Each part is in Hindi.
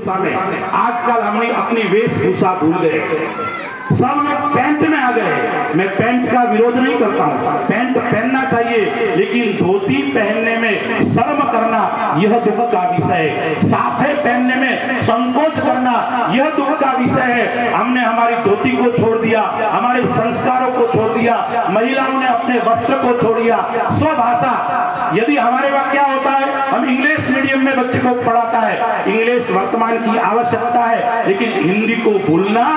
में आजकल हमने अपनी वेशभूषा भूल गए, सब लोग पैंट में आ गए। मैं पैंट का विरोध नहीं करता हूँ, पैंट पहनना चाहिए, लेकिन धोती पहनने में शर्म करना यह दुख का विषय है। साफे पहनने में संकोच करना यह दुख का विषय है। हमने हमारी धोती को छोड़ दिया, हमारे संस्कारों को छोड़ दिया, महिलाओं ने अपने वस्त्र को छोड़ दिया। स्वभाषा, यदि हमारे वहाँ क्या होता है, हम इंग्लिश मीडियम में बच्चे को पढ़ाता है, इंग्लिश वर्तमान की आवश्यकता है, लेकिन हिंदी को भूलना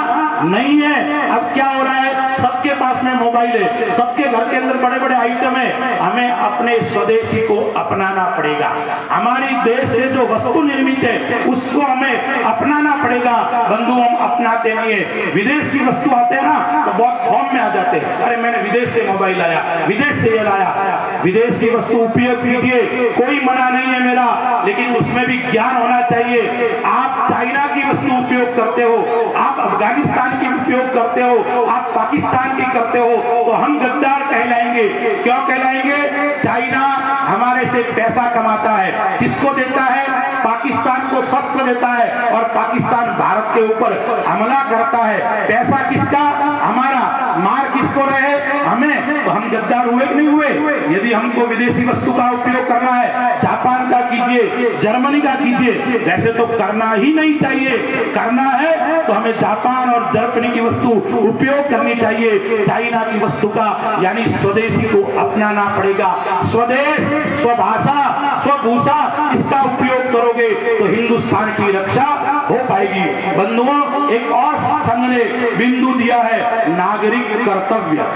नहीं है। अब क्या हो रहा है, सबके पास में मोबाइल है, सबके घर के अंदर बड़े बड़े आइटम है। हमें अपने स्वदेशी को अपनाना पड़ेगा। हमारी देश से जो वस्तु निर्मित है उसको हमें अपनाना पड़ेगा। बंधु, हम अपनाते नहीं है। विदेश की वस्तु आते हैं ना तो बहुत फॉर्म में आ जाते हैं, अरे मैंने विदेश से मोबाइल लाया, विदेश से ये लाया। विदेश की वस्तु उपयोग कीजिए, कोई मना नहीं है मेरा, लेकिन उसमें भी ज्ञान होना चाहिए। आप चाइना की वस्तु उपयोग करते हो, आप अफगानिस्तान की उपयोग करते हो, आप पाकिस्तान की करते हो, तो हम गद्दार कहलाएंगे। क्यों कहलाएंगे? चाइना हमारे से पैसा कमाता है, किसको देता है? पाकिस्तान को शस्त्र देता है, और पाकिस्तान भारत के ऊपर हमला करता है। पैसा किसका? हमारा। मार किसको रहे? हमें। तो हम गद्दार हुए कि नहीं हुए? यदि हमको विदेशी वस्तु का उपयोग करना है, जापान का कीजिए, जर्मनी का कीजिए, वैसे तो करना ही नहीं चाहिए। करना है तो हमें जापान और जर्मनी की वस्तु उपयोग करनी चाहिए। चाइना की वस्तु का यानी स्वदेशी को अपनाना पड़ेगा। स्वदेश, स्वभाषा, स्वभूषा, इसका उपयोग करोगे तो हिंदुस्तान की रक्षा हो पाएगी। बंधुओं, एक और संघ ने बिंदु दिया है, नागरिक कर्तव्य।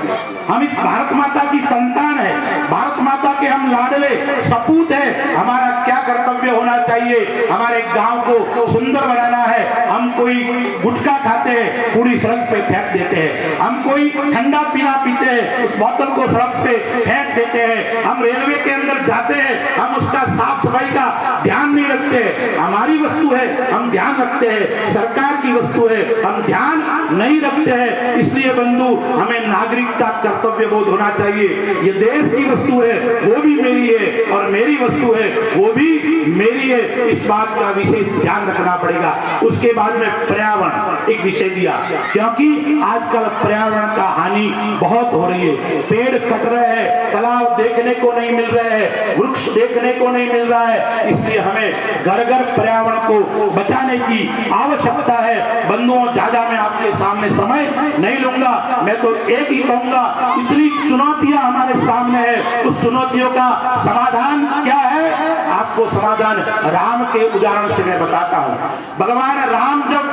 हम इस भारत माता की संतान है, भारत माता के हम लाडले सपूत है। हमारा क्या कर्तव्य होना चाहिए? हमारे गांव को सुंदर बनाना है। हम कोई गुटखा खाते हैं, पूरी सड़क पे फेंक देते हैं। हम कोई ठंडा पीना पीते हैं, उस बोतल को सड़क पे फेंक देते हैं। हम रेलवे के अंदर जाते हैं, हम उसका साफ सफाई का ध्यान नहीं रखते। हमारी वस्तु है, हम ध्यान रखते हैं। सरकार की वस्तु है, हम ध्यान नहीं रखते हैं। इसलिए बंधु, हमें नागरिकता कर्तव्य बोध होना चाहिए। ये देश की वस्तु है, वो भी मेरी है, और मेरी वस्तु है, वो भी मेरी है। इस बात का विशेष ध्यान रखना पड़ेगा। उसके बाद में पर्यावरण एक विषय दिया, क्योंकि आजकल पर्यावरण का हानि बहुत हो रही है। पेड़ कट रहे हैं, तालाब देखने को नहीं मिल रहे हैं, वृक्ष देखने को नहीं मिल रहा है। इसलिए हमें घर घर पर्यावरण को बचाने की आवश्यकता है। बंधुओं, ज्यादा मैं आपके सामने समय नहीं लूंगा। मैं तो एक ही कहूंगा, इतनी चुनौतियां हमारे सामने है, उस चुनौतियों का समाधान क्या है? आपको समाधान राम के उदाहरण से मैं बताता हूं। भगवान राम जब